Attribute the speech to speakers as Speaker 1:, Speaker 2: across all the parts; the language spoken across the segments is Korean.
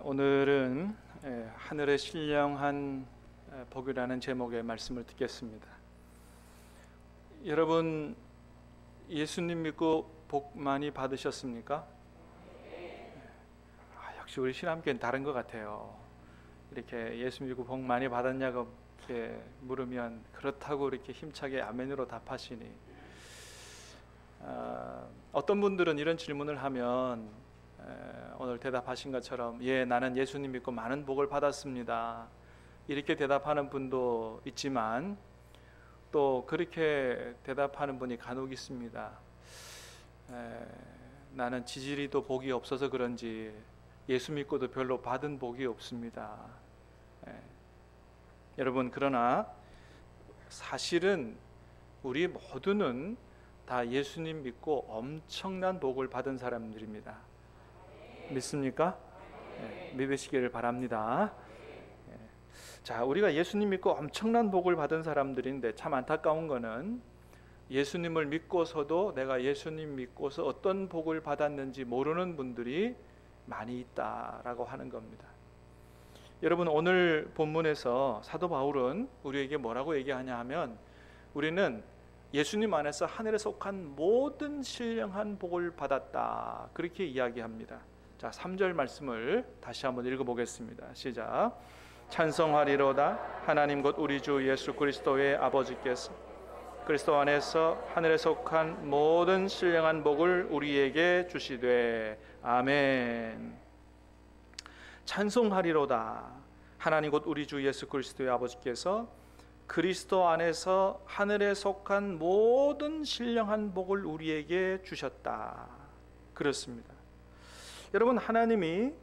Speaker 1: 오늘은 하늘의 신령한 복이라는 제목의 말씀을 듣겠습니다. 여러분, 예수님 믿고 복 많이 받으셨습니까? 역시 우리 신앙교회는 다른 것 같아요. 이렇게 예수 믿고 복 많이 받았냐고 이렇게 물으면 그렇다고 이렇게 힘차게 아멘으로 답하시니, 어떤 분들은 이런 질문을 하면 오늘 대답하신 것처럼 나는 예수님 믿고 많은 복을 받았습니다, 이렇게 대답하는 분도 있지만, 또 그렇게 대답하는 분이 간혹 있습니다. 나는 지지리도 복이 없어서 그런지 예수 믿고도 별로 받은 복이 없습니다. 여러분, 그러나 사실은 우리 모두는 다 예수님 믿고 엄청난 복을 받은 사람들입니다. 믿습니까? 믿으시기를 바랍니다. 자, 우리가 예수님 믿고 엄청난 복을 받은 사람들인데, 참 안타까운 거는 예수님을 믿고서도 내가 예수님 믿고서 어떤 복을 받았는지 모르는 분들이 많이 있다라고 하는 겁니다. 여러분, 오늘 본문에서 사도 바울은 우리에게 뭐라고 얘기하냐 하면, 우리는 예수님 안에서 하늘에 속한 모든 신령한 복을 받았다, 그렇게 이야기합니다. 자, 3절 말씀을 다시 한번 읽어보겠습니다. 시작. 찬송하리로다 하나님 곧 우리 주 예수 그리스도의 아버지께서 그리스도 안에서 하늘에 속한 모든 신령한 복을 우리에게 주시되. 아멘. 찬송하리로다 하나님 곧 우리 주 예수 그리스도의 아버지께서 그리스도 안에서 하늘에 속한 모든 신령한 복을 우리에게 주셨다. 그렇습니다. 여러분, 하나님이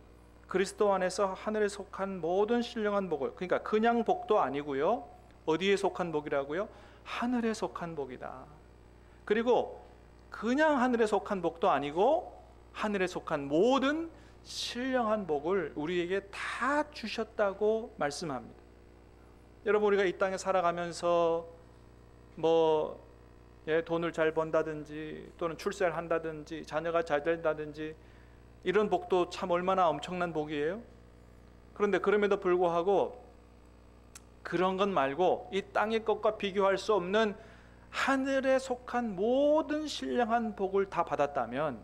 Speaker 1: 그리스도 안에서 하늘에 속한 모든 신령한 복을, 그러니까 그냥 복도 아니고요, 어디에 속한 복이라고요? 하늘에 속한 복이다. 그리고 그냥 하늘에 속한 복도 아니고 하늘에 속한 모든 신령한 복을 우리에게 다 주셨다고 말씀합니다. 여러분, 우리가 이 땅에 살아가면서 돈을 잘 번다든지 또는 출세를 한다든지 자녀가 잘 된다든지, 이런 복도 참 얼마나 엄청난 복이에요. 그런데 그럼에도 불구하고 그런 것 말고 이 땅의 것과 비교할 수 없는 하늘에 속한 모든 신령한 복을 다 받았다면,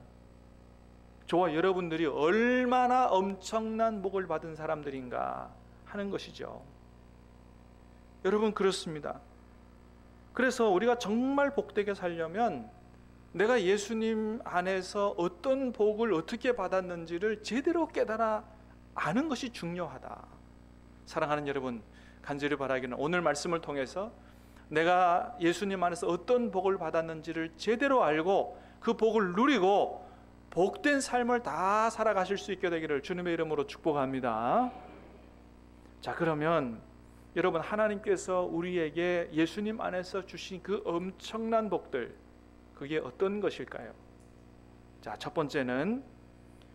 Speaker 1: 저와 여러분들이 얼마나 엄청난 복을 받은 사람들인가 하는 것이죠. 여러분, 그렇습니다. 그래서 우리가 정말 복되게 살려면 내가 예수님 안에서 어떤 복을 어떻게 받았는지를 제대로 깨달아 아는 것이 중요하다. 사랑하는 여러분, 간절히 바라기는 오늘 말씀을 통해서 내가 예수님 안에서 어떤 복을 받았는지를 제대로 알고 그 복을 누리고 복된 삶을 다 살아가실 수 있게 되기를 주님의 이름으로 축복합니다. 자, 그러면 여러분, 하나님께서 우리에게 예수님 안에서 주신 그 엄청난 복들, 그게 어떤 것일까요? 자, 첫 번째는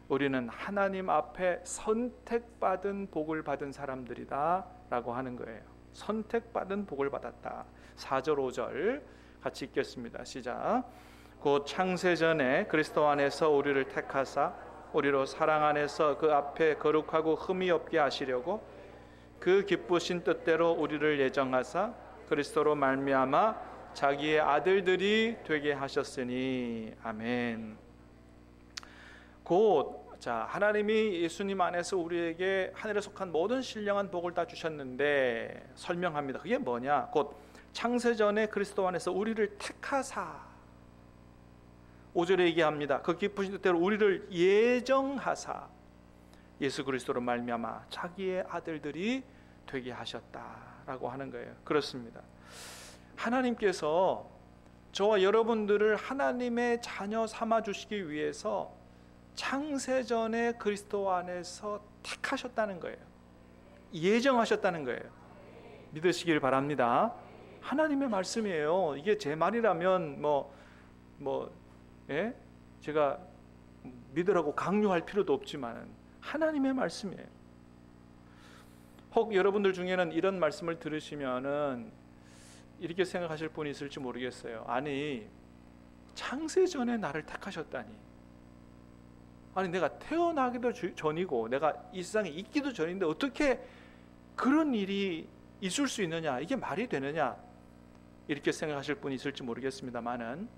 Speaker 1: 우리는 하나님 앞에 선택받은 복을 받은 사람들이다 라고 하는 거예요. 선택받은 복을 받았다. 4절 5절 같이 읽겠습니다. 시작. 곧 창세전에 그리스도 안에서 우리를 택하사 우리로 사랑 안에서 그 앞에 거룩하고 흠이 없게 하시려고 그 기쁘신 뜻대로 우리를 예정하사 그리스도로 말미암아 자기의 아들들이 되게 하셨으니. 아멘. 곧, 자, 하나님이 예수님 안에서 우리에게 하늘에 속한 모든 신령한 복을 다 주셨는데 설명합니다. 그게 뭐냐? 곧 창세전에 그리스도 안에서 우리를 택하사. 5절에 얘기합니다. 그 기쁘신 뜻대로 우리를 예정하사 예수 그리스도로 말미암아 자기의 아들들이 되게 하셨다라고 하는 거예요. 그렇습니다. 하나님께서 저와 여러분들을 하나님의 자녀 삼아 주시기 위해서 창세전에 그리스도 안에서 택하셨다는 거예요. 예정하셨다는 거예요. 믿으시길 바랍니다. 하나님의 말씀이에요. 이게 제 말이라면 제가 믿으라고 강요할 필요도 없지만 하나님의 말씀이에요. 혹 여러분들 중에는 이런 말씀을 들으시면은 이렇게 생각하실 분이 있을지 모르겠어요. 아니, 창세전에 나를 택하셨다니, 아니 내가 태어나기도 전이고 내가 이 세상에 있기도 전인데 어떻게 그런 일이 있을 수 있느냐, 이게 말이 되느냐, 이렇게 생각하실 분이 있을지 모르겠습니다만은,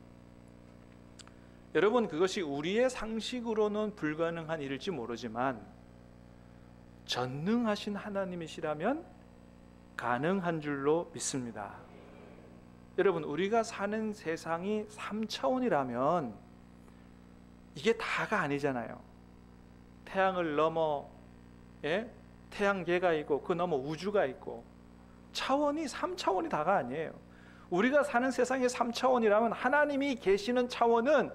Speaker 1: 여러분 그것이 우리의 상식으로는 불가능한 일일지 모르지만 전능하신 하나님이시라면 가능한 줄로 믿습니다. 여러분 우리가 사는 세상이 3차원이라면 이게 다가 아니잖아요. 태양을 넘어 태양계가 있고 그 넘어 우주가 있고 차원이 3차원이 다가 아니에요. 우리가 사는 세상이 3차원이라면 하나님이 계시는 차원은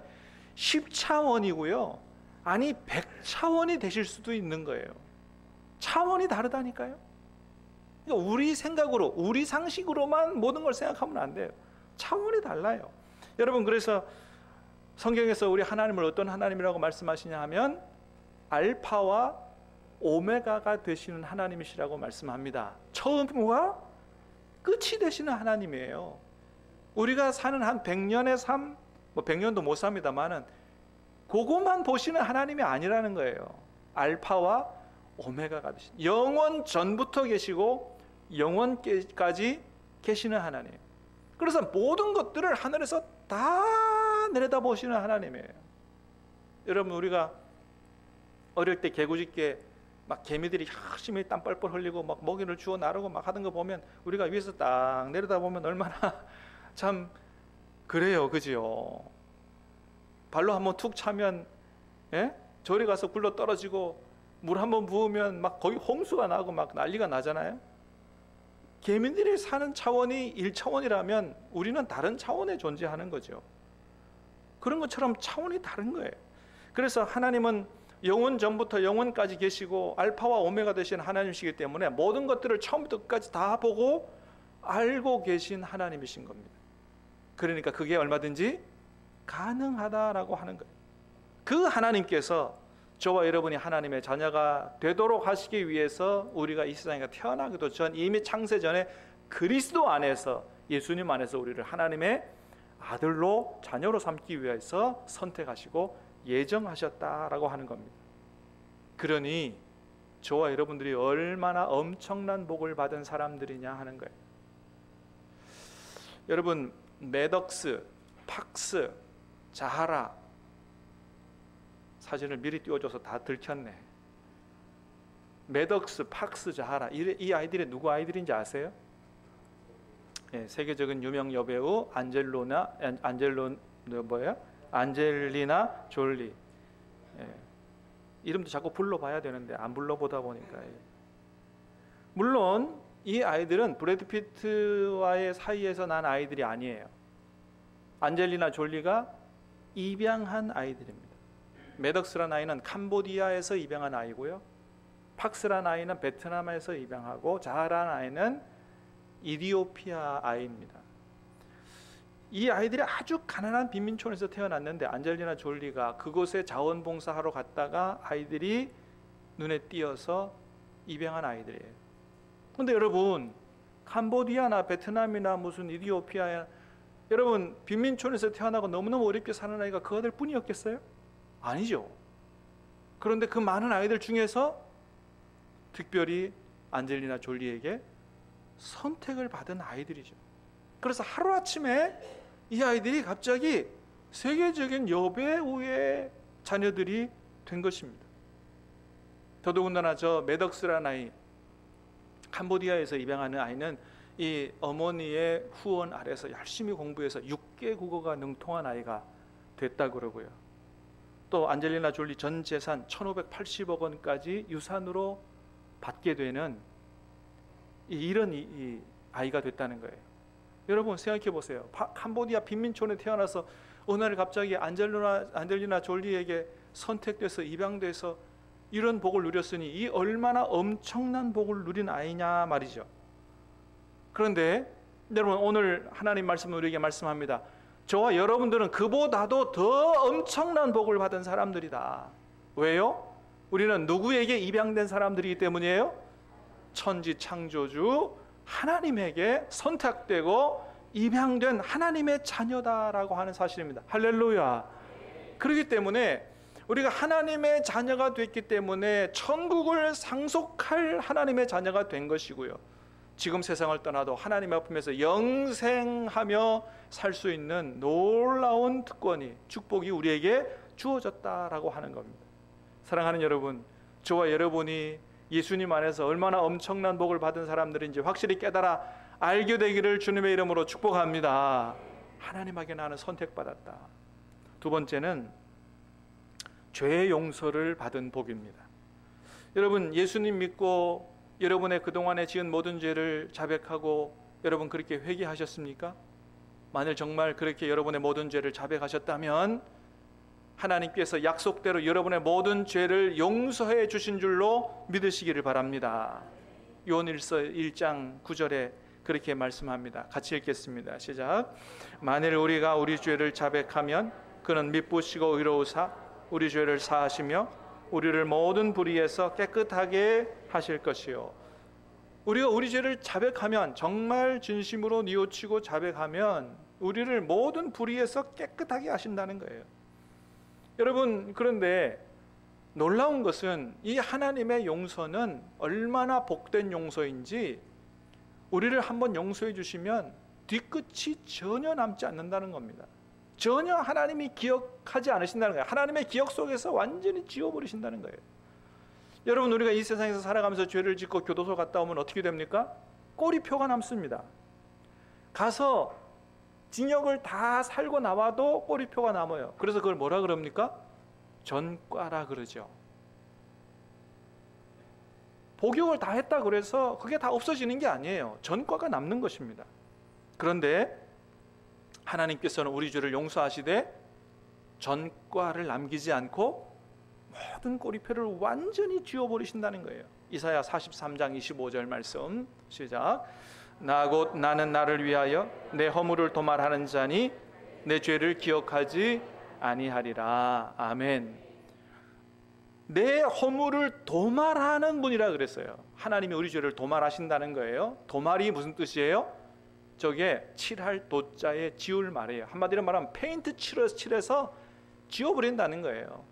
Speaker 1: 10차원이고요. 아니 100차원이 되실 수도 있는 거예요. 차원이 다르다니까요. 그러니까 우리 생각으로, 우리 상식으로만 모든 걸 생각하면 안 돼요. 차원이 달라요. 여러분 그래서 성경에서 우리 하나님을 어떤 하나님이라고 말씀하시냐 하면 알파와 오메가가 되시는 하나님이시라고 말씀합니다. 처음과 끝이 되시는 하나님이에요. 우리가 사는 한 100년의 삶, 뭐 100년도 못 삽니다만은 그것만 보시는 하나님이 아니라는 거예요. 알파와 오메가가 되신, 영원 전부터 계시고 영원까지 계시는 하나님. 그래서 모든 것들을 하늘에서 다 내려다보시는 하나님이에요. 여러분 우리가 어릴 때 개구짖게 막 개미들이 열심히 땀 뻘뻘 흘리고 막 먹이를 주워 나르고 막 하던 거 보면 우리가 위에서 딱 내려다보면 얼마나 참 그래요, 그지요? 발로 한번 툭 차면 저리 가서 굴러 떨어지고 물 한번 부으면 막 거기 홍수가 나고 막 난리가 나잖아요. 개미들이 사는 차원이 1차원이라면 우리는 다른 차원에 존재하는 거죠. 그런 것처럼 차원이 다른 거예요. 그래서 하나님은 영원 전부터 영원까지 계시고 알파와 오메가 되신 하나님이시기 때문에 모든 것들을 처음부터 끝까지 다 보고 알고 계신 하나님이신 겁니다. 그러니까 그게 얼마든지 가능하다라고 하는 거예요. 그 하나님께서 저와 여러분이 하나님의 자녀가 되도록 하시기 위해서 우리가 이 세상에 태어나기도 전 이미 창세 전에 그리스도 안에서, 예수님 안에서 우리를 하나님의 아들로 자녀로 삼기 위해서 선택하시고 예정하셨다라고 하는 겁니다. 그러니 저와 여러분들이 얼마나 엄청난 복을 받은 사람들이냐 하는 거예요. 여러분 매덕스, 팍스, 자하라 사진을 미리 띄워줘서 다 들켰네. 매덕스, 팍스, 자하라, 이 아이들이 누구 아이들인지 아세요? 세계적인 유명 여배우 안젤리나 졸리. 이름도 자꾸 불러봐야 되는데 안 불러보다 보니까. 물론 이 아이들은 브래드 피트와의 사이에서 난 아이들이 아니에요. 안젤리나 졸리가 입양한 아이들입니다. 매덕스라는 아이는 캄보디아에서 입양한 아이고요. 팍스라는 아이는 베트남에서 입양하고 자하라는 아이는 이디오피아 아이입니다. 이 아이들이 아주 가난한 빈민촌에서 태어났는데 안젤리나 졸리가 그곳에 자원봉사하러 갔다가 아이들이 눈에 띄어서 입양한 아이들이에요. 그런데 여러분 캄보디아나 베트남이나 무슨 이디오피아, 여러분 빈민촌에서 태어나고 너무너무 어렵게 사는 아이가 그 아들 뿐이었겠어요? 아니죠. 그런데 그 많은 아이들 중에서 특별히 안젤리나 졸리에게 선택을 받은 아이들이죠. 그래서 하루아침에 이 아이들이 갑자기 세계적인 여배우의 자녀들이 된 것입니다. 더더군다나 저 매덕스라는 아이, 캄보디아에서 입양하는 아이는 이 어머니의 후원 아래서 열심히 공부해서 6개 국어가 능통한 아이가 됐다고 그러고요. 또 안젤리나 졸리 전 재산 1580억 원까지 유산으로 받게 되는 이런 이 아이가 됐다는 거예요. 여러분 생각해 보세요. 캄보디아 빈민촌에 태어나서 어느 날 갑자기 안젤리나 졸리에게 선택돼서 입양돼서 이런 복을 누렸으니 이 얼마나 엄청난 복을 누린 아이냐 말이죠. 그런데 여러분 오늘 하나님 말씀은 우리에게 말씀합니다. 저와 여러분들은 그보다도 더 엄청난 복을 받은 사람들이다. 왜요? 우리는 누구에게 입양된 사람들이기 때문이에요? 천지 창조주 하나님에게 선택되고 입양된 하나님의 자녀다라고 하는 사실입니다. 할렐루야. 그렇기 때문에 우리가 하나님의 자녀가 됐기 때문에 천국을 상속할 하나님의 자녀가 된 것이고요, 지금 세상을 떠나도 하나님의 품에서 영생하며 살 수 있는 놀라운 특권이, 축복이 우리에게 주어졌다라고 하는 겁니다. 사랑하는 여러분, 저와 여러분이 예수님 안에서 얼마나 엄청난 복을 받은 사람들인지 확실히 깨달아 알게 되기를 주님의 이름으로 축복합니다. 하나님에게 나는 선택받았다. 두 번째는 죄의 용서를 받은 복입니다. 여러분, 예수님 믿고 여러분의 그동안에 지은 모든 죄를 자백하고 여러분 그렇게 회개하셨습니까? 만일 정말 그렇게 여러분의 모든 죄를 자백하셨다면 하나님께서 약속대로 여러분의 모든 죄를 용서해 주신 줄로 믿으시기를 바랍니다. 요한일서 1장 9절에 그렇게 말씀합니다. 같이 읽겠습니다. 시작. 만일 우리가 우리 죄를 자백하면 그는 미쁘시고 의로우사 우리 죄를 사하시며 우리를 모든 불의에서 깨끗하게 하실 것이요. 우리가 우리 죄를 자백하면, 정말 진심으로 뉘우치고 자백하면 우리를 모든 불의에서 깨끗하게 하신다는 거예요. 여러분, 그런데 놀라운 것은 이 하나님의 용서는 얼마나 복된 용서인지, 우리를 한번 용서해 주시면 뒤끝이 전혀 남지 않는다는 겁니다. 전혀 하나님이 기억하지 않으신다는 거예요. 하나님의 기억 속에서 완전히 지워버리신다는 거예요. 여러분, 우리가 이 세상에서 살아가면서 죄를 짓고 교도소 갔다 오면 어떻게 됩니까? 꼬리표가 남습니다. 가서 징역을 다 살고 나와도 꼬리표가 남아요. 그래서 그걸 뭐라 그럽니까? 전과라 그러죠. 복역을 다 했다 그래서 그게 다 없어지는 게 아니에요. 전과가 남는 것입니다. 그런데 하나님께서는 우리 죄를 용서하시되 전과를 남기지 않고 모든 꼬리표를 완전히 지워버리신다는 거예요. 이사야 43장 25절 말씀 시작. 나 곧 나는 나를 위하여 내 허물을 도말하는 자니 내 죄를 기억하지 아니하리라. 아멘. 내 허물을 도말하는 분이라 그랬어요. 하나님이 우리 죄를 도말하신다는 거예요. 도말이 무슨 뜻이에요? 저게 칠할 도자에 지울 말이에요. 한마디로 말하면 페인트 칠해서 지워버린다는 거예요.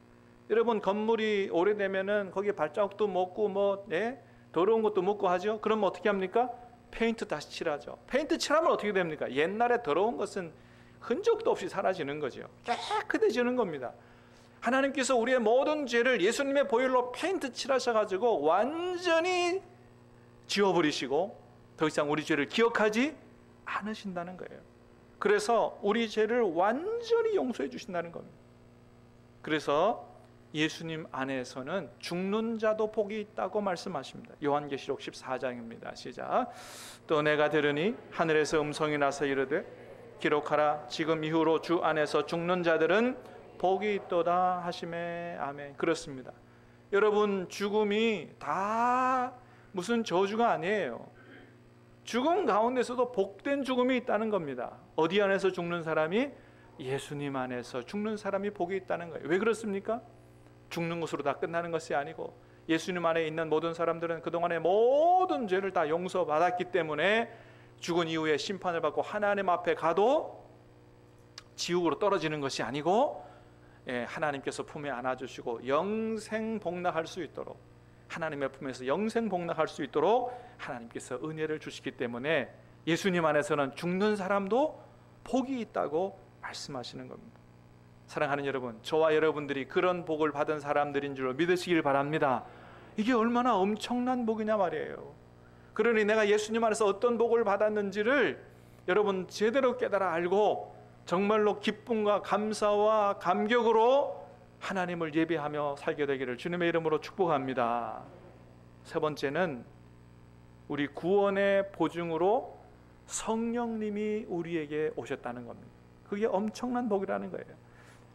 Speaker 1: 여러분, 건물이 오래되면은 거기에 발자국도 묻고 더러운 것도 묻고 하죠. 그러면 어떻게 합니까? 페인트 다시 칠하죠. 페인트 칠하면 어떻게 됩니까? 옛날에 더러운 것은 흔적도 없이 사라지는 거죠. 깨끗해지는 겁니다. 하나님께서 우리의 모든 죄를 예수님의 보혈로 페인트 칠하셔가지고 완전히 지워버리시고 더 이상 우리 죄를 기억하지 않으신다는 거예요. 그래서 우리 죄를 완전히 용서해 주신다는 겁니다. 그래서 예수님 안에서는 죽는 자도 복이 있다고 말씀하십니다. 요한계시록 14장입니다. 시작. 또 내가 들으니 하늘에서 음성이 나서 이르되 기록하라. 지금 이후로 주 안에서 죽는 자들은 복이 있도다 하시매. 아멘. 그렇습니다. 여러분, 죽음이 다 무슨 저주가 아니에요. 죽음 가운데서도 복된 죽음이 있다는 겁니다. 어디 안에서 죽는 사람이? 예수님 안에서 죽는 사람이 복이 있다는 거예요. 왜 그렇습니까? 죽는 것으로 다 끝나는 것이 아니고 예수님 안에 있는 모든 사람들은 그동안의 모든 죄를 다 용서받았기 때문에 죽은 이후에 심판을 받고 하나님 앞에 가도 지옥으로 떨어지는 것이 아니고 하나님께서 품에 안아주시고 영생 복락할 수 있도록, 하나님의 품에서 영생 복락할 수 있도록 하나님께서 은혜를 주시기 때문에 예수님 안에서는 죽는 사람도 복이 있다고 말씀하시는 겁니다. 사랑하는 여러분, 저와 여러분들이 그런 복을 받은 사람들인 줄 믿으시길 바랍니다. 이게 얼마나 엄청난 복이냐 말이에요. 그러니 내가 예수님 안에서 어떤 복을 받았는지를 여러분 제대로 깨달아 알고 정말로 기쁨과 감사와 감격으로 하나님을 예배하며 살게 되기를 주님의 이름으로 축복합니다. 세 번째는 우리 구원의 보증으로 성령님이 우리에게 오셨다는 겁니다. 그게 엄청난 복이라는 거예요.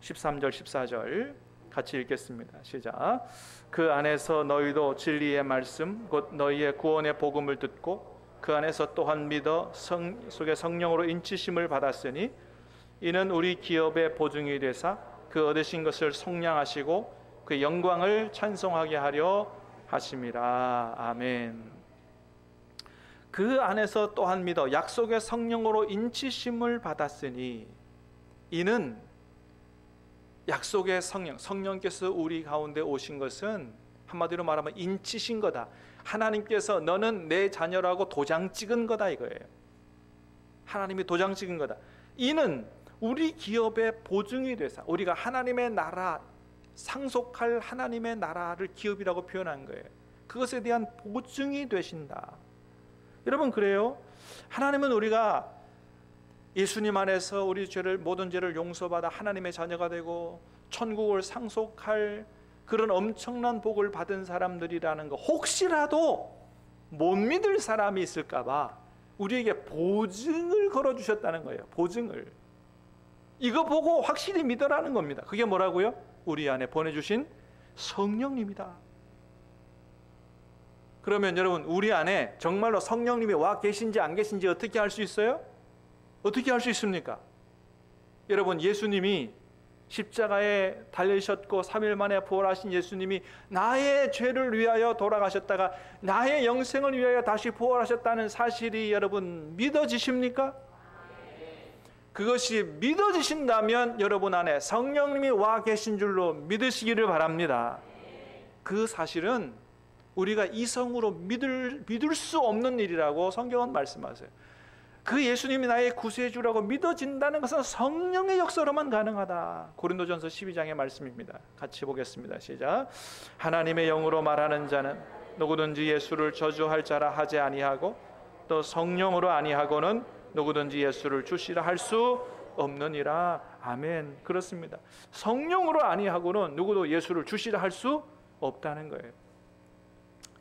Speaker 1: 13절 14절 같이 읽겠습니다. 시작. 그 안에서 너희도 진리의 말씀 곧 너희의 구원의 복음을 듣고 그 안에서 또한 믿어 속에 성령으로 인치심을 받았으니 이는 우리 기업의 보증이 되사 그 얻으신 것을 속량하시고 그 영광을 찬송하게 하려 하심이라. 아멘. 그 안에서 또한 믿어 약속의 성령으로 인치심을 받았으니, 이는 약속의 성령께서 우리 가운데 오신 것은 한마디로 말하면 인치신 거다. 하나님께서 너는 내 자녀라고 도장 찍은 거다 이거예요. 하나님이 도장 찍은 거다. 이는 우리 기업의 보증이 되사, 우리가 하나님의 나라, 상속할 하나님의 나라를 기업이라고 표현한 거예요. 그것에 대한 보증이 되신다. 여러분, 그래요. 하나님은 우리가 예수님 안에서 우리 죄를, 모든 죄를 용서받아 하나님의 자녀가 되고 천국을 상속할 그런 엄청난 복을 받은 사람들이라는 거, 혹시라도 못 믿을 사람이 있을까 봐 우리에게 보증을 걸어주셨다는 거예요. 보증을. 이거 보고 확실히 믿으라는 겁니다. 그게 뭐라고요? 우리 안에 보내주신 성령님이다. 그러면 여러분, 우리 안에 정말로 성령님이 와 계신지 안 계신지 어떻게 알 수 있어요? 어떻게 알 수 있습니까? 여러분, 예수님이 십자가에 달리셨고 3일 만에 부활하신 예수님이 나의 죄를 위하여 돌아가셨다가 나의 영생을 위하여 다시 부활하셨다는 사실이 여러분 믿어지십니까? 그것이 믿어지신다면 여러분 안에 성령님이 와 계신 줄로 믿으시기를 바랍니다. 그 사실은 우리가 이성으로 믿을 수 없는 일이라고 성경은 말씀하세요. 그 예수님이 나의 구세주라고 믿어진다는 것은 성령의 역사로만 가능하다. 고린도전서 12장의 말씀입니다. 같이 보겠습니다. 시작. 하나님의 영으로 말하는 자는 누구든지 예수를 저주할 자라 하지 아니하고 또 성령으로 아니하고는 누구든지 예수를 주시라 할 수 없느니라. 아멘. 그렇습니다. 성령으로 아니하고는 누구도 예수를 주시라 할 수 없다는 거예요.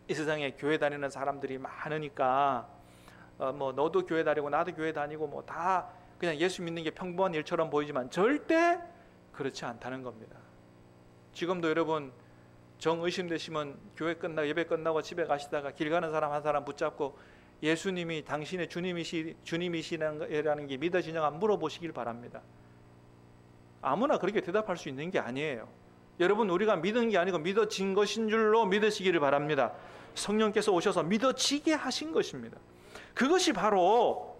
Speaker 1: 이 세상에 교회 다니는 사람들이 많으니까 뭐 너도 교회 다니고 나도 교회 다니고 뭐 다 그냥 예수 믿는 게 평범한 일처럼 보이지만 절대 그렇지 않다는 겁니다. 지금도 여러분 정 의심되시면 교회 끝나고 예배 끝나고 집에 가시다가 길 가는 사람 한 사람 붙잡고 예수님이 당신의 주님이시라는 게 믿어지냐고 물어보시길 바랍니다. 아무나 그렇게 대답할 수 있는 게 아니에요. 여러분, 우리가 믿은 게 아니고 믿어진 것인 줄로 믿으시기를 바랍니다. 성령께서 오셔서 믿어지게 하신 것입니다. 그것이 바로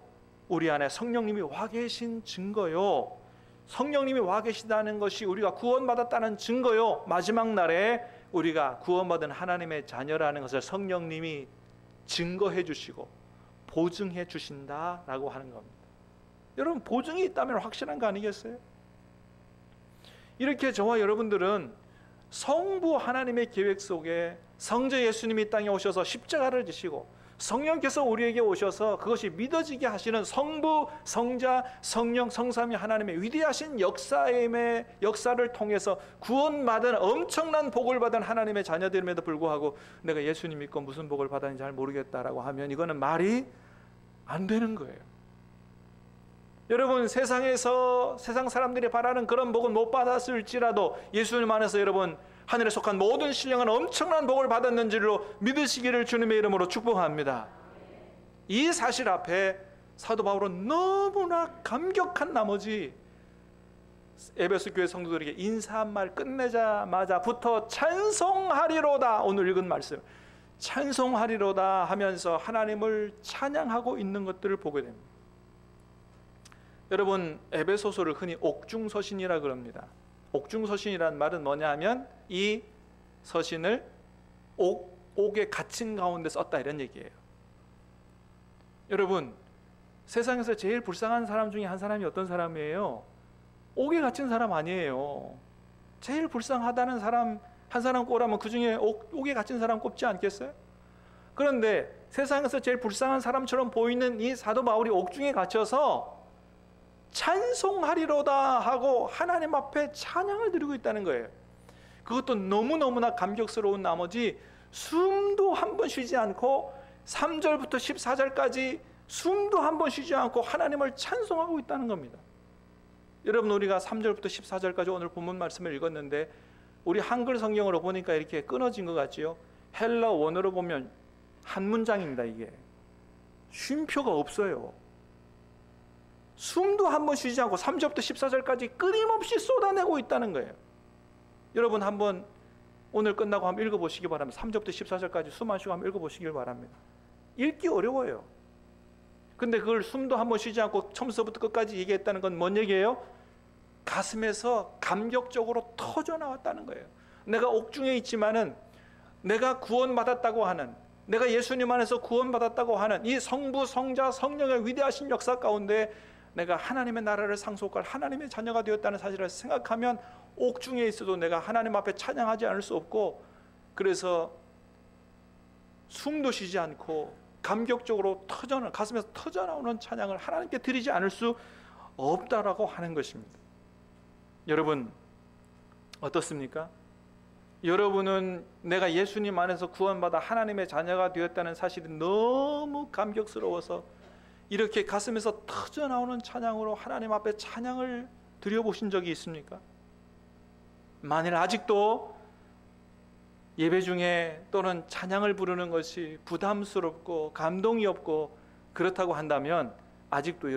Speaker 1: 우리 안에 성령님이 와 계신 증거요. 성령님이 와 계시다는 것이 우리가 구원받았다는 증거요. 마지막 날에 우리가 구원받은 하나님의 자녀라는 것을 성령님이 증거해 주시고 보증해 주신다라고 하는 겁니다. 여러분, 보증이 있다면 확실한 거 아니겠어요? 이렇게 저와 여러분들은 성부 하나님의 계획 속에 성자 예수님이 땅에 오셔서 십자가를 지시고 성령께서 우리에게 오셔서 그것이 믿어지게 하시는 성부, 성자, 성령, 성삼위 하나님의 위대하신 역사를 통해서 구원받은 엄청난 복을 받은 하나님의 자녀들임에도 불구하고 내가 예수님 믿고 무슨 복을 받았는지 잘 모르겠다라고 하면 이거는 말이 안 되는 거예요. 여러분, 세상에서 세상 사람들이 바라는 그런 복은 못 받았을지라도 예수님 안에서 여러분 하늘에 속한 모든 신령은 엄청난 복을 받았는 줄로 믿으시기를 주님의 이름으로 축복합니다. 이 사실 앞에 사도 바울은 너무나 감격한 나머지 에베소 교회 성도들에게 인사한 말 끝내자마자부터 찬송하리로다, 오늘 읽은 말씀 찬송하리로다 하면서 하나님을 찬양하고 있는 것들을 보게 됩니다. 여러분, 에베소서를 흔히 옥중서신이라 그럽니다. 옥중서신이란 말은 뭐냐 하면 이 서신을 옥에 갇힌 가운데 썼다 이런 얘기예요. 여러분, 세상에서 제일 불쌍한 사람 중에 한 사람이 어떤 사람이에요? 옥에 갇힌 사람 아니에요. 제일 불쌍하다는 사람 한 사람 꼽으라면 그 중에 옥에 갇힌 사람 꼽지 않겠어요? 그런데 세상에서 제일 불쌍한 사람처럼 보이는 이 사도 바울이 옥중에 갇혀서 찬송하리로다 하고 하나님 앞에 찬양을 드리고 있다는 거예요. 그것도 너무너무나 감격스러운 나머지 숨도 한 번 쉬지 않고 3절부터 14절까지 숨도 한 번 쉬지 않고 하나님을 찬송하고 있다는 겁니다. 여러분, 우리가 3절부터 14절까지 오늘 본문 말씀을 읽었는데 우리 한글 성경으로 보니까 이렇게 끊어진 것 같지요? 헬라 원어로 보면 한 문장입니다. 이게 쉼표가 없어요. 숨도 한 번 쉬지 않고 3절부터 14절까지 끊임없이 쏟아내고 있다는 거예요. 여러분, 한번 오늘 끝나고 한번 읽어보시기 바랍니다. 3절부터 14절까지 숨 안 쉬고 한번 읽어보시길 바랍니다. 읽기 어려워요. 근데 그걸 숨도 한 번 쉬지 않고 처음부터 끝까지 얘기했다는 건 뭔 얘기예요? 가슴에서 감격적으로 터져 나왔다는 거예요. 내가 옥중에 있지만은 내가 구원받았다고 하는, 내가 예수님 안에서 구원받았다고 하는 이 성부, 성자, 성령의 위대하신 역사 가운데 내가 하나님의 나라를 상속할 하나님의 자녀가 되었다는 사실을 생각하면 옥중에 있어도 내가 하나님 앞에 찬양하지 않을 수 없고, 그래서 숨도 쉬지 않고 감격적으로 가슴에서 터져나오는 찬양을 하나님께 드리지 않을 수 없다라고 하는 것입니다. 여러분 어떻습니까? 여러분은 내가 예수님 안에서 구원받아 하나님의 자녀가 되었다는 사실이 너무 감격스러워서 이렇게 가슴에서 터져나오는 찬양으로 하나님 앞에 찬양을 드려보신 적이 있습니까? 만일 아직도 예배 중에 또는 찬양을 부르는 것이 부담스럽고 감동이 없고 그렇다고 한다면 아직도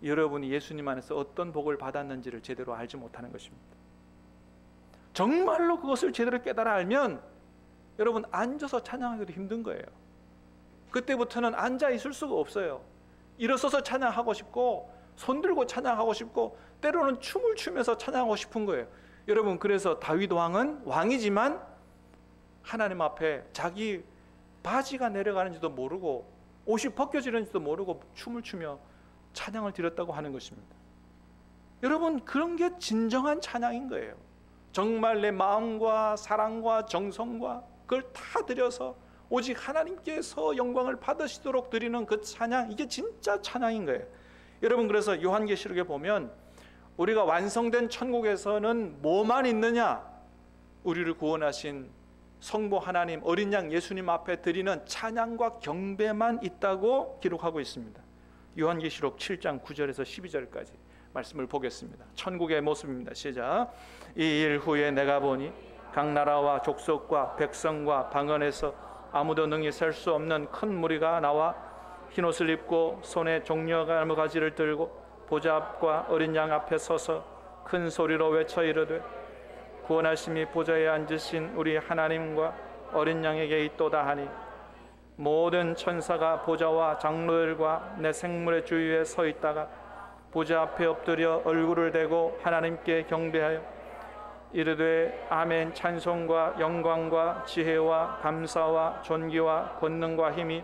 Speaker 1: 여러분이 예수님 안에서 어떤 복을 받았는지를 제대로 알지 못하는 것입니다. 정말로 그것을 제대로 깨달아 알면 여러분 앉아서 찬양하기도 힘든 거예요. 그때부터는 앉아 있을 수가 없어요. 일어서서 찬양하고 싶고 손들고 찬양하고 싶고 때로는 춤을 추면서 찬양하고 싶은 거예요. 여러분 그래서 다윗 왕은 왕이지만 하나님 앞에 자기 바지가 내려가는지도 모르고 옷이 벗겨지는지도 모르고 춤을 추며 찬양을 드렸다고 하는 것입니다. 여러분 그런 게 진정한 찬양인 거예요. 정말 내 마음과 사랑과 정성과 그걸 다 드려서 오직 하나님께서 영광을 받으시도록 드리는 그 찬양, 이게 진짜 찬양인 거예요. 여러분 그래서 요한계시록에 보면 우리가 완성된 천국에서는 뭐만 있느냐? 우리를 구원하신 성부 하나님, 어린 양 예수님 앞에 드리는 찬양과 경배만 있다고 기록하고 있습니다. 요한계시록 7장 9절에서 12절까지 말씀을 보겠습니다. 천국의 모습입니다. 시작. 이 일 후에 내가 보니 각 나라와 족속과 백성과 방언에서 아무도 능히 셀 수 없는 큰 무리가 나와 흰옷을 입고 손에 종려나무 가지를 들고 보좌 앞과 어린 양 앞에 서서 큰 소리로 외쳐 이르되 구원하심이 보좌에 앉으신 우리 하나님과 어린 양에게 있도다 하니 모든 천사가 보좌와 장로들과 내 생물의 주위에 서 있다가 보좌 앞에 엎드려 얼굴을 대고 하나님께 경배하여 이르되 아멘. 찬송과 영광과 지혜와 감사와 존귀와 권능과 힘이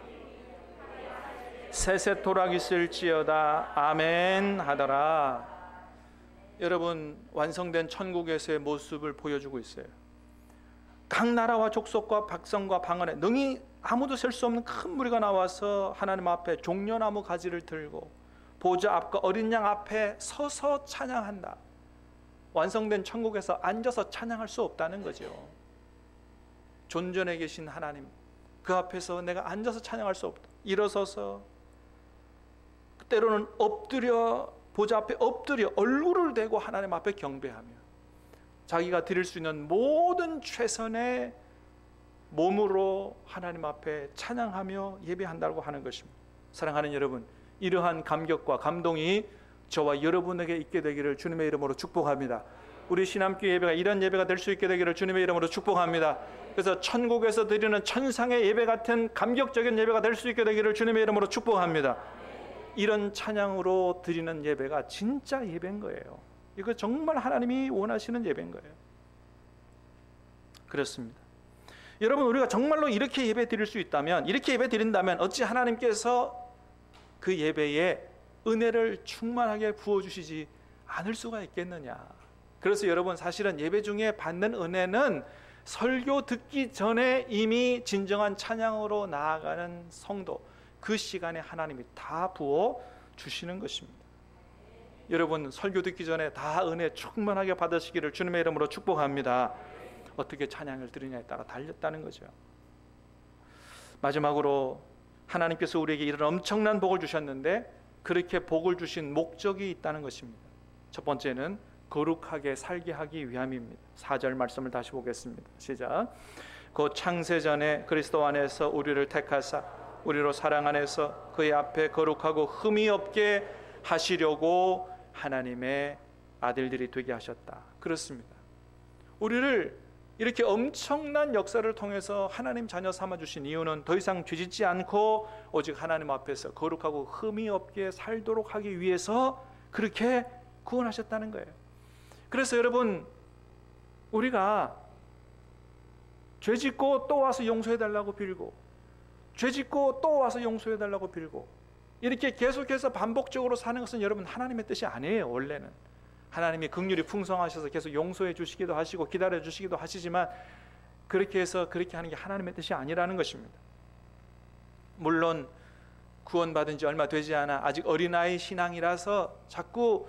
Speaker 1: 세세토록 있을지어다. 아멘 하더라. 여러분 완성된 천국에서의 모습을 보여주고 있어요. 각 나라와 족속과 백성과 방언에 능히 아무도 셀 수 없는 큰 무리가 나와서 하나님 앞에 종려나무 가지를 들고 보좌 앞과 어린 양 앞에 서서 찬양한다. 완성된 천국에서 앉아서 찬양할 수 없다는 거죠. 존전에 계신 하나님, 그 앞에서 내가 앉아서 찬양할 수 없다. 일어서서 때로는 엎드려 보좌 앞에 엎드려 얼굴을 대고 하나님 앞에 경배하며 자기가 드릴 수 있는 모든 최선의 몸으로 하나님 앞에 찬양하며 예배한다고 하는 것입니다. 사랑하는 여러분, 이러한 감격과 감동이 저와 여러분에게 있게 되기를 주님의 이름으로 축복합니다. 우리 신함교회 예배가 이런 예배가 될 수 있게 되기를 주님의 이름으로 축복합니다. 그래서 천국에서 드리는 천상의 예배 같은 감격적인 예배가 될 수 있게 되기를 주님의 이름으로 축복합니다. 이런 찬양으로 드리는 예배가 진짜 예배인 거예요. 이거 정말 하나님이 원하시는 예배인 거예요. 그렇습니다. 여러분 우리가 정말로 이렇게 예배 드릴 수 있다면, 이렇게 예배 드린다면 어찌 하나님께서 그 예배에 은혜를 충만하게 부어주시지 않을 수가 있겠느냐. 그래서 여러분 사실은 예배 중에 받는 은혜는 설교 듣기 전에 이미 진정한 찬양으로 나아가는 성도, 그 시간에 하나님이 다 부어 주시는 것입니다. 여러분 설교 듣기 전에 다 은혜 충만하게 받으시기를 주님의 이름으로 축복합니다. 어떻게 찬양을 드리냐에 따라 달렸다는 거죠. 마지막으로 하나님께서 우리에게 이런 엄청난 복을 주셨는데 그렇게 복을 주신 목적이 있다는 것입니다. 첫 번째는 거룩하게 살게 하기 위함입니다. 4절 말씀을 다시 보겠습니다. 시작. 곧 창세전에 그리스도 안에서 우리를 택하사 우리로 사랑 안에서 그의 앞에 거룩하고 흠이 없게 하시려고 하나님의 아들들이 되게 하셨다. 그렇습니다. 우리를 이렇게 엄청난 역사를 통해서 하나님 자녀 삼아주신 이유는 더 이상 죄짓지 않고 오직 하나님 앞에서 거룩하고 흠이 없게 살도록 하기 위해서 그렇게 구원하셨다는 거예요. 그래서 여러분, 우리가 죄짓고 또 와서 용서해달라고 빌고, 죄짓고 또 와서 용서해달라고 빌고, 이렇게 계속해서 반복적으로 사는 것은 여러분 하나님의 뜻이 아니에요. 원래는 하나님이 긍휼이 풍성하셔서 계속 용서해 주시기도 하시고 기다려 주시기도 하시지만, 그렇게 해서 그렇게 하는 게 하나님의 뜻이 아니라는 것입니다. 물론 구원받은 지 얼마 되지 않아 아직 어린아이 신앙이라서 자꾸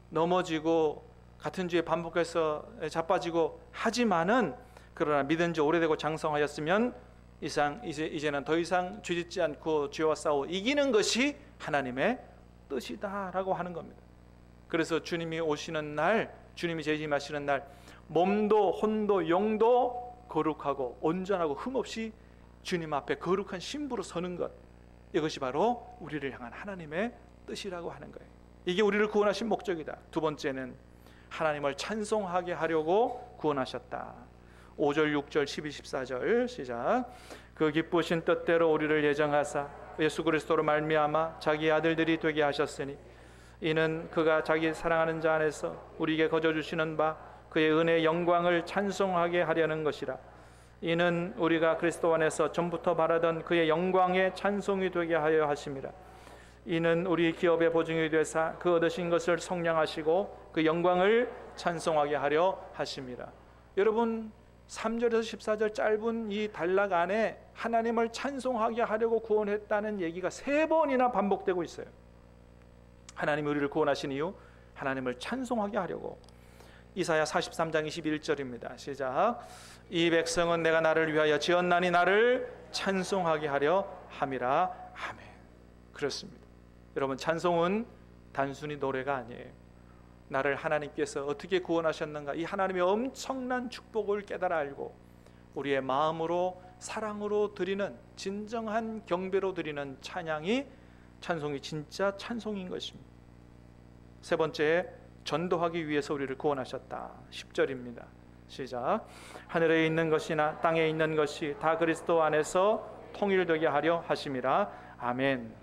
Speaker 1: 넘어지고 같은 죄에 반복해서 자빠지고 하지만은, 그러나 믿은 지 오래되고 장성하였으면 이제는 더 이상 죄짓지 않고 죄와 싸워 이기는 것이 하나님의 뜻이다라고 하는 겁니다. 그래서 주님이 오시는 날, 주님이 재림하시는 날, 몸도 혼도 영도 거룩하고 온전하고 흠없이 주님 앞에 거룩한 신부로 서는 것, 이것이 바로 우리를 향한 하나님의 뜻이라고 하는 거예요. 이게 우리를 구원하신 목적이다. 두 번째는 하나님을 찬송하게 하려고 구원하셨다. 5절, 6절, 12, 14절 시작. 그 기쁘신 뜻대로 우리를 예정하사 예수 그리스도로 말미암아 자기 아들들이 되게 하셨으니, 이는 그가 자기 사랑하는 자 안에서 우리에게 거저 주시는 바 그의 은혜의 영광을 찬송하게 하려는 것이라. 이는 우리가 그리스도 안에서 전부터 바라던 그의 영광의 찬송이 되게 하여 하심이라. 이는 우리 기업의 보증이 되사 그 얻으신 것을 속량하시고 그 영광을 찬송하게 하려 하심이라. 여러분, 3절에서 14절 짧은 이 단락 안에 하나님을 찬송하게 하려고 구원했다는 얘기가 3번이나 반복되고 있어요. 하나님이 우리를 구원하신 이유, 하나님을 찬송하게 하려고. 이사야 43장 21절입니다. 시작. 이 백성은 내가 나를 위하여 지었나니 나를 찬송하게 하려 함이라. 아멘. 그렇습니다. 여러분, 찬송은 단순히 노래가 아니에요. 나를 하나님께서 어떻게 구원하셨는가, 이 하나님의 엄청난 축복을 깨달아 알고 우리의 마음으로 사랑으로 드리는, 진정한 경배로 드리는 찬송이 진짜 찬송인 것입니다. 세 번째, 전도하기 위해서 우리를 구원하셨다. 10절입니다. 시작. 하늘에 있는 것이나 땅에 있는 것이 다 그리스도 안에서 통일되게 하려 하심이라. 아멘.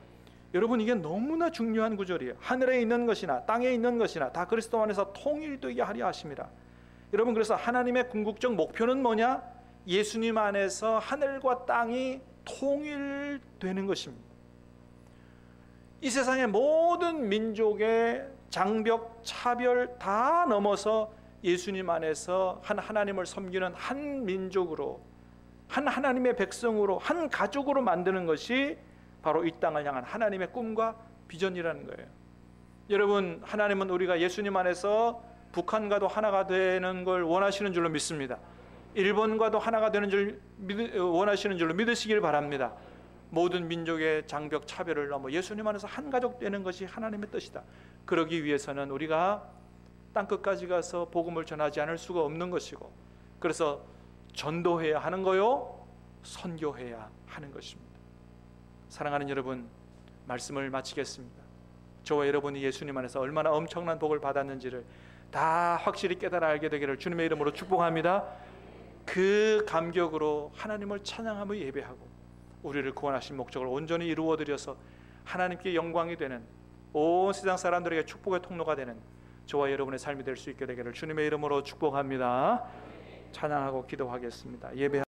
Speaker 1: 여러분, 이게 너무나 중요한 구절이에요. 하늘에 있는 것이나 땅에 있는 것이나 다 그리스도 안에서 통일되게 하려 하심이라. 여러분, 그래서 하나님의 궁극적 목표는 뭐냐? 예수님 안에서 하늘과 땅이 통일되는 것입니다. 이 세상의 모든 민족의 장벽, 차별 다 넘어서 예수님 안에서 한 하나님을 섬기는 한 민족으로, 한 하나님의 백성으로, 한 가족으로 만드는 것이 바로 이 땅을 향한 하나님의 꿈과 비전이라는 거예요. 여러분, 하나님은 우리가 예수님 안에서 북한과도 하나가 되는 걸 원하시는 줄로 믿습니다. 일본과도 하나가 되는 줄 원하시는 줄로 믿으시길 바랍니다. 모든 민족의 장벽, 차별을 넘어 예수님 안에서 한 가족 되는 것이 하나님의 뜻이다. 그러기 위해서는 우리가 땅끝까지 가서 복음을 전하지 않을 수가 없는 것이고, 그래서 전도해야 하는 거요, 선교해야 하는 것입니다. 사랑하는 여러분, 말씀을 마치겠습니다. 저와 여러분이 예수님 안에서 얼마나 엄청난 복을 받았는지를 다 확실히 깨달아 알게 되기를 주님의 이름으로 축복합니다. 그 감격으로 하나님을 찬양하며 예배하고 우리를 구원하신 목적을 온전히 이루어드려서 하나님께 영광이 되는, 온 세상 사람들에게 축복의 통로가 되는 저와 여러분의 삶이 될 수 있게 되기를 주님의 이름으로 축복합니다. 찬양하고 기도하겠습니다. 예배